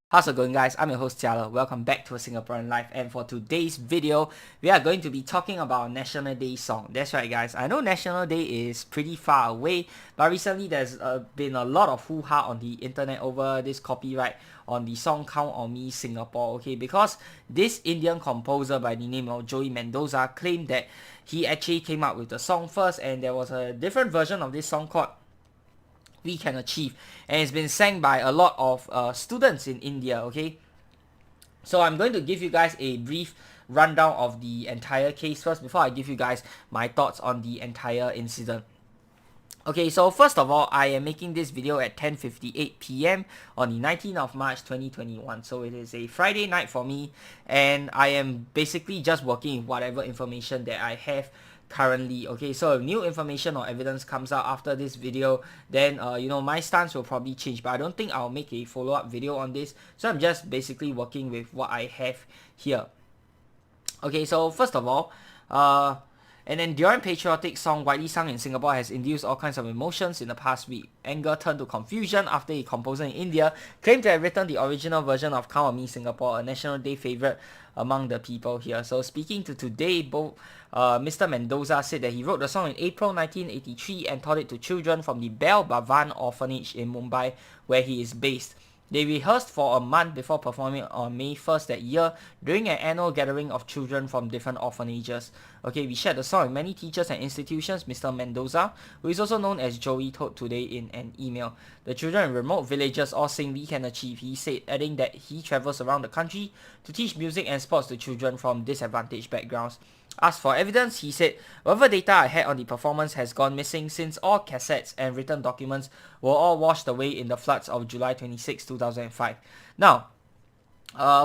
How's it going, guys? I'm your host Jiala. Welcome back to a Singaporean Life, and for today's video we are going to be talking about National Day song. That's right, guys. I know National Day is pretty far away, but recently there's been a lot of hoo-ha on the internet over this copyright on the song Count on Me Singapore, okay, because this Indian composer by the name of Joey Mendoza claimed that he actually came up with the song first, and there was a different version of this song called We Can Achieve, and it's been sang by a lot of students in India, okay. So I'm going to give you guys a brief rundown of the entire case first before I give you guys my thoughts on the entire incident. Okay, so first of all, I am making this video at 10:58 p.m. on the 19th of March 2021. So it is a Friday night for me, and I am basically just working with whatever information that I have currently. Okay, so if new information or evidence comes out after this video, then my stance will probably change, but I don't think I'll make a follow-up video on this. So I'm just basically working with what I have here. Okay, so first of all, an enduring patriotic song widely sung in Singapore has induced all kinds of emotions in the past week. Anger turned to confusion after a composer in India claimed to have written the original version of Count on Me Singapore, a National Day favourite among the people here. So speaking to Today, Mr. Mendoza said that he wrote the song in April 1983 and taught it to children from the Bell Bhavan orphanage in Mumbai, where he is based. They rehearsed for a month before performing on May 1st that year during an annual gathering of children from different orphanages. Okay, we shared the song with many teachers and institutions, Mr. Mendoza, who is also known as Joey, told Today in an email. The children in remote villages all sing We Can Achieve, he said, adding that he travels around the country to teach music and sports to children from disadvantaged backgrounds. Asked for evidence, he said, whatever data I had on the performance has gone missing since all cassettes and written documents were all washed away in the floods of July 26, 2005. Now,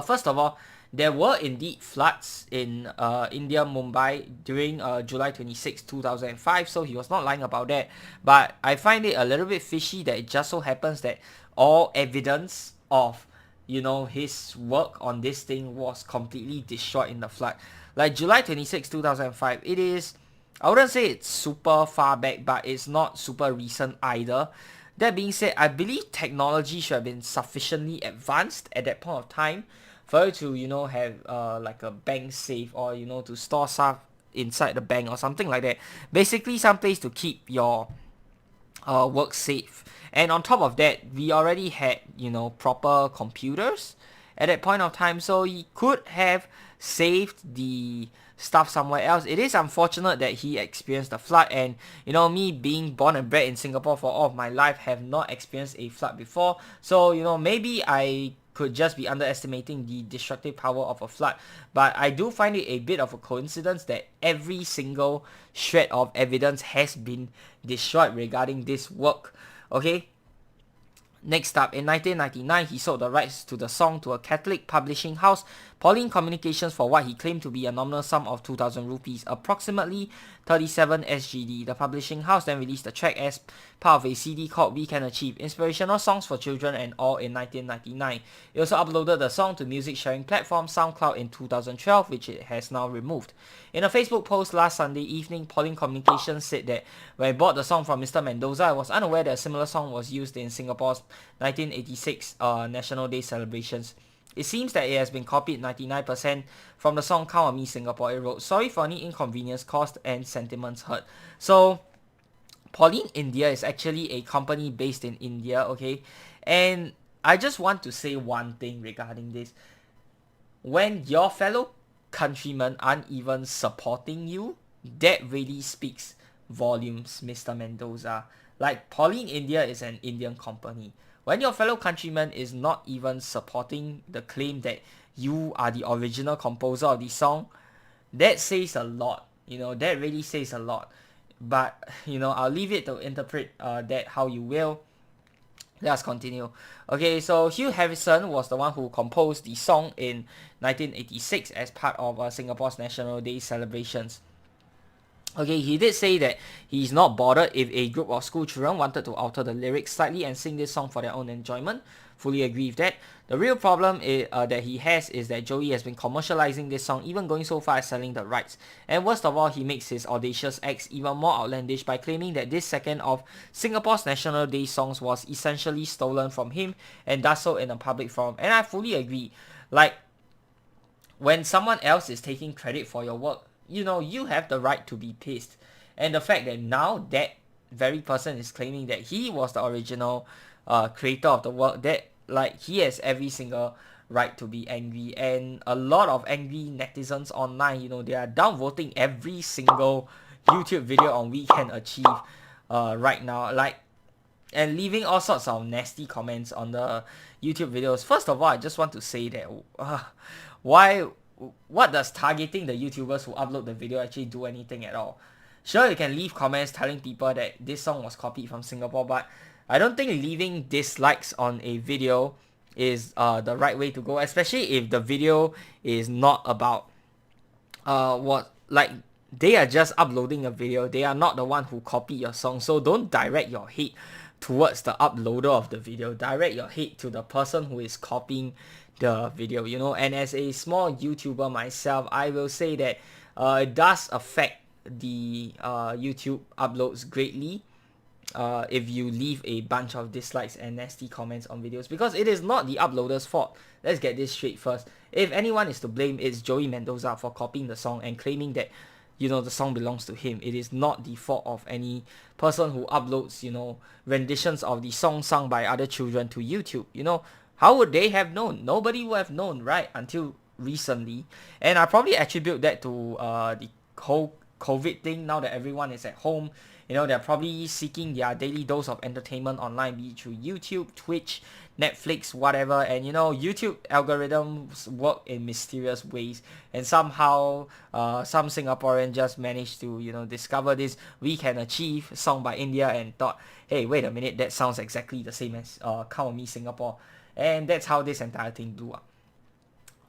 first of all, there were indeed floods in India, Mumbai during July 26, 2005, so he was not lying about that. But I find it a little bit fishy that it just so happens that all evidence of, his work on this thing was completely destroyed in the flood. Like July 26, 2005, it is, I wouldn't say it's super far back, but it's not super recent either. That being said, I believe technology should have been sufficiently advanced at that point of time for you to, have like a bank safe, or, to store stuff inside the bank or something like that. Basically, some place to keep your work safe. And on top of that, we already had, proper computers at that point of time, so he could have saved the stuff somewhere else. It is unfortunate that he experienced a flood, and me being born and bred in Singapore for all of my life have not experienced a flood before, so maybe I could just be underestimating the destructive power of a flood. But I do find it a bit of a coincidence that every single shred of evidence has been destroyed regarding this work. Okay, next up, in 1999, he sold the rights to the song to a Catholic publishing house, Pauline Communications, for what he claimed to be a nominal sum of 2,000 rupees, approximately 37 SGD. The publishing house then released the track as part of a CD called We Can Achieve, Inspirational Songs for Children and All, in 1999. It also uploaded the song to music sharing platform SoundCloud in 2012, which it has now removed. In a Facebook post last Sunday evening, Pauline Communications said that when it bought the song from Mr. Mendoza, I was unaware that a similar song was used in Singapore's 1986 National Day celebrations. It seems that it has been copied 99% from the song Count on Me Singapore. It wrote, sorry for any inconvenience caused and sentiments hurt. So, Pauline India is actually a company based in India, okay? And I just want to say one thing regarding this. When your fellow countrymen aren't even supporting you, that really speaks volumes, Mr. Mendoza. Like, Pauline India is an Indian company. When your fellow countryman is not even supporting the claim that you are the original composer of the song, that says a lot. That really says a lot. But, I'll leave it to interpret that how you will. Let's continue. Okay, so Hugh Harrison was the one who composed the song in 1986 as part of Singapore's National Day celebrations. Okay, he did say that he's not bothered if a group of school children wanted to alter the lyrics slightly and sing this song for their own enjoyment. fully agree with that. The real problem that he has is that Joey has been commercializing this song, even going so far as selling the rights. And worst of all, he makes his audacious acts even more outlandish by claiming that this second of Singapore's National Day songs was essentially stolen from him and does so in a public forum. And I fully agree. Like, when someone else is taking credit for your work, you have the right to be pissed. And the fact that now that very person is claiming that he was the original creator of the work, that like he has every single right to be angry. And a lot of angry netizens online, they are downvoting every single YouTube video on We Can Achieve right now, like, and leaving all sorts of nasty comments on the YouTube videos. First of all, I just want to say that what does targeting the YouTubers who upload the video actually do anything at all? Sure, you can leave comments telling people that this song was copied from Singapore, but I don't think leaving dislikes on a video is the right way to go, especially if the video is not about they are just uploading a video. They are not the one who copied your song, so don't direct your hate towards the uploader of the video. Direct your hate to the person who is copying the video, and as a small YouTuber myself, I will say that it does affect the YouTube uploads greatly if you leave a bunch of dislikes and nasty comments on videos, because it is not the uploader's fault. Let's get this straight first. If anyone is to blame, it's Joey Mendoza for copying the song and claiming that the song belongs to him. It is not the fault of any person who uploads renditions of the song sung by other children to YouTube. How would they have known? Nobody would have known, right, until recently. And I probably attribute that to the whole COVID thing. Now that everyone is at home, they're probably seeking their daily dose of entertainment online, be it through YouTube, Twitch, Netflix, whatever. And YouTube algorithms work in mysterious ways, and somehow some Singaporean just managed to discover this We Can Achieve song by India and thought, hey, wait a minute, that sounds exactly the same as Count on Me Singapore. And that's how this entire thing blew up.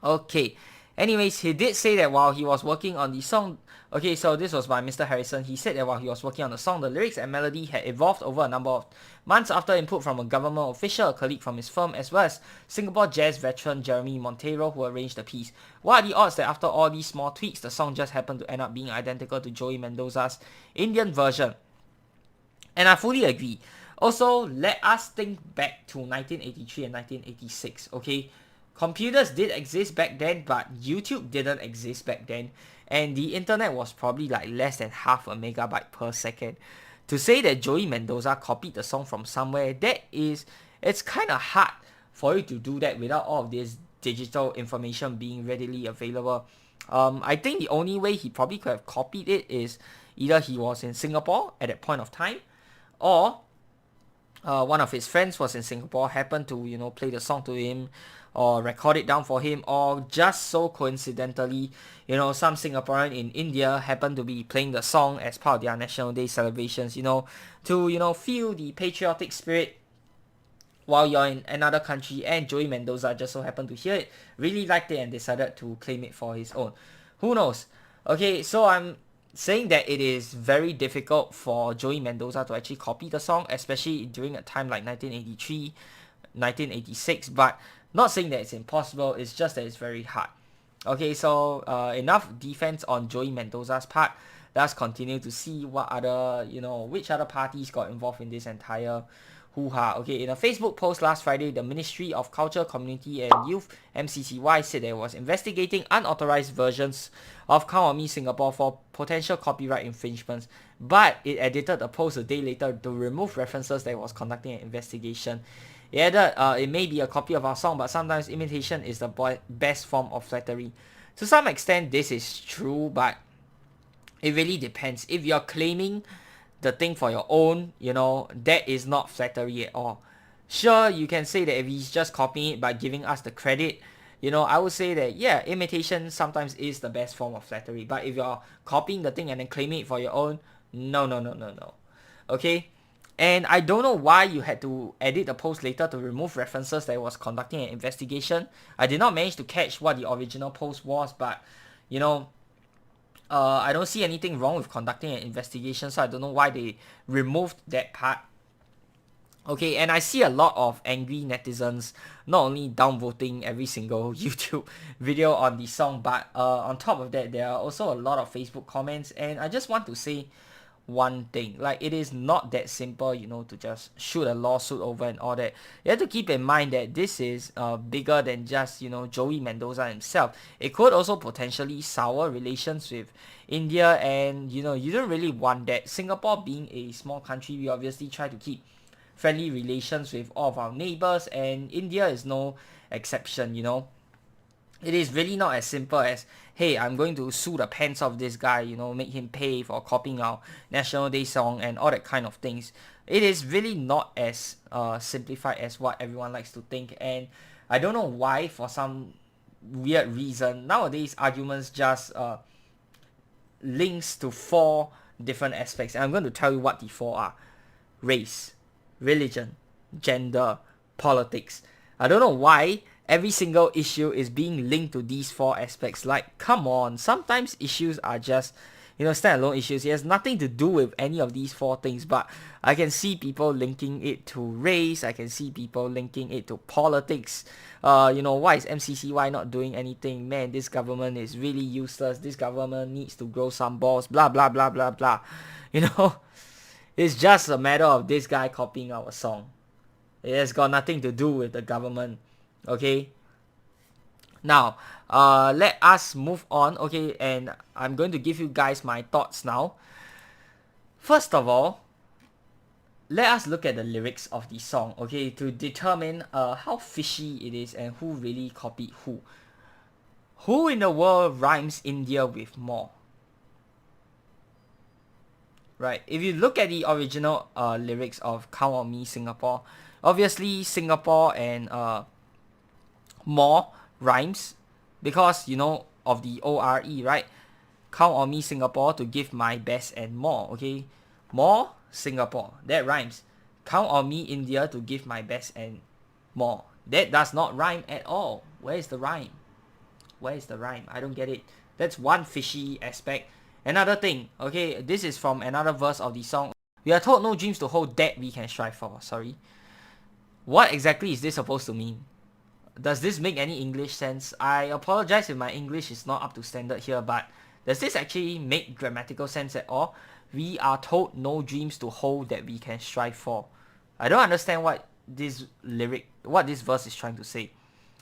Okay, anyways, he did say that while he was working on the song, okay, so this was by Mr. Harrison. He said that while he was working on the song, the lyrics and melody had evolved over a number of months after input from a government official, a colleague from his firm, as well as Singapore jazz veteran Jeremy Monteiro, who arranged the piece. What are the odds that after all these small tweaks, the song just happened to end up being identical to Joey Mendoza's Indian version? And I fully agree. Also, let us think back to 1983 and 1986, okay? Computers did exist back then, but YouTube didn't exist back then. And the internet was probably like less than half a megabyte per second. To say that Joey Mendoza copied the song from somewhere, it's kind of hard for you to do that without all of this digital information being readily available. I think the only way he probably could have copied it is either he was in Singapore at that point of time, or one of his friends was in Singapore, happened to play the song to him or record it down for him, or just so coincidentally some Singaporean in India happened to be playing the song as part of their National Day celebrations, to feel the patriotic spirit while you're in another country. And Joey Mendoza just so happened to hear it, really liked it, and decided to claim it for his own. Who knows? Okay, so I'm saying that it is very difficult for Joey Mendoza to actually copy the song, especially during a time like 1983, 1986, but not saying that it's impossible, it's just that it's very hard. Okay, so enough defense on Joey Mendoza's part. Let's continue to see what other, which other parties got involved in this entire hoo-ha. Okay, in a Facebook post last Friday, the Ministry of Culture, Community and Youth, MCCY, said that it was investigating unauthorized versions of Count on Me Singapore for potential copyright infringements, but it edited a post a day later to remove references that it was conducting an investigation. It added, it may be a copy of our song, but sometimes imitation is the best form of flattery. To some extent, this is true, but it really depends. If you're claiming the thing for your own, that is not flattery at all. Sure, you can say that if he's just copying it by giving us the credit, I would say that, yeah, imitation sometimes is the best form of flattery. But if you're copying the thing and then claiming it for your own, no. Okay? And I don't know why you had to edit the post later to remove references that was conducting an investigation. I did not manage to catch what the original post was, but, I don't see anything wrong with conducting an investigation, so I don't know why they removed that part. Okay, and I see a lot of angry netizens not only downvoting every single YouTube video on the song, but on top of that, there are also a lot of Facebook comments, and I just want to say one thing. Like, it is not that simple, you know, to just shoot a lawsuit over and all that. You have to keep in mind that this is bigger than just, you know, Joey Mendoza himself. It could also potentially sour relations with India, and, you know, you don't really want that. Singapore being a small country, we obviously try to keep friendly relations with all of our neighbors, and India is no exception, you know. It is really not as simple as, hey, I'm going to sue the pants off this guy, you know, make him pay for copying our National Day song and all that kind of things. It is really not as simplified as what everyone likes to think, and I don't know why, for some weird reason, nowadays arguments just links to 4 different aspects, and I'm going to tell you what the 4 are. Race, religion, gender, politics. I don't know why every single issue is being linked to these 4 aspects. Like, come on, sometimes issues are just, you know, standalone issues. It has nothing to do with any of these 4 things, but I can see people linking it to race. I can see people linking it to politics. You know, why is MCCY not doing anything? Man, this government is really useless. This government needs to grow some balls. Blah, blah, blah, blah, blah. You know, it's just a matter of this guy copying our song. It has got nothing to do with the government. Okay. Now, let us move on. Okay, and I'm going to give you guys my thoughts now. First of all, let us look at the lyrics of the song, okay, to determine how fishy it is and who really copied who. Who in the world rhymes India with more? Right, if you look at the original lyrics of Count on Me Singapore, obviously Singapore and more rhymes because, you know, of the ORE, right? Count on me Singapore to give my best and more, okay? More Singapore, that rhymes. Count on me India to give my best and more. That does not rhyme at all. Where is the rhyme? Where is the rhyme? I don't get it. That's one fishy aspect. Another thing, okay, this is from another verse of the song. We are told no dreams to hold that we can strive for. Sorry. What exactly is this supposed to mean? Does this make any English sense? I apologize if my English is not up to standard here, but does this actually make grammatical sense at all? We are told no dreams to hold that we can strive for. I don't understand what this verse is trying to say.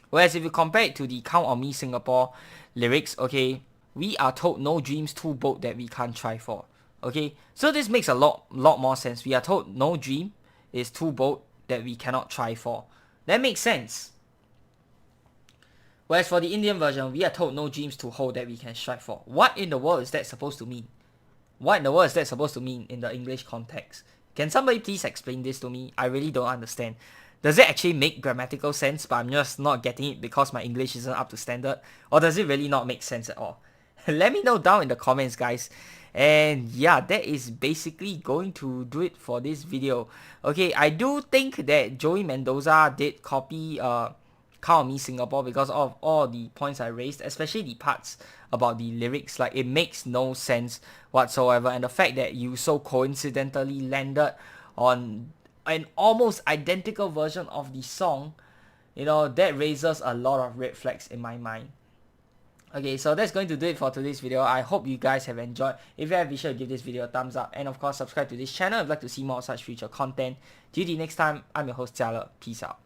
Whereas if you compare it to the Count on Me Singapore lyrics, okay, we are told no dreams too bold that we can't try for. Okay, so this makes a lot more sense. We are told no dream is too bold that we cannot try for. That makes sense. Whereas for the Indian version, we are told no dreams to hold that we can strive for. What in the world is that supposed to mean? What in the world is that supposed to mean in the English context? Can somebody please explain this to me? I really don't understand. Does it actually make grammatical sense, but I'm just not getting it because my English isn't up to standard? Or does it really not make sense at all? Let me know down in the comments, guys. And yeah, that is basically going to do it for this video. Okay, I do think that Joey Mendoza did copy Count on Me Singapore because of all the points I raised, especially the parts about the lyrics. Like, it makes no sense whatsoever, and the fact that you so coincidentally landed on an almost identical version of the song, you know, that raises a lot of red flags in my mind. Okay, so that's going to do it for today's video. I hope you guys have enjoyed. If you have, be sure to give this video a thumbs up, and of course subscribe to this channel if you'd like to see more such future content. Till the next time, I'm your host Jiale. Peace out.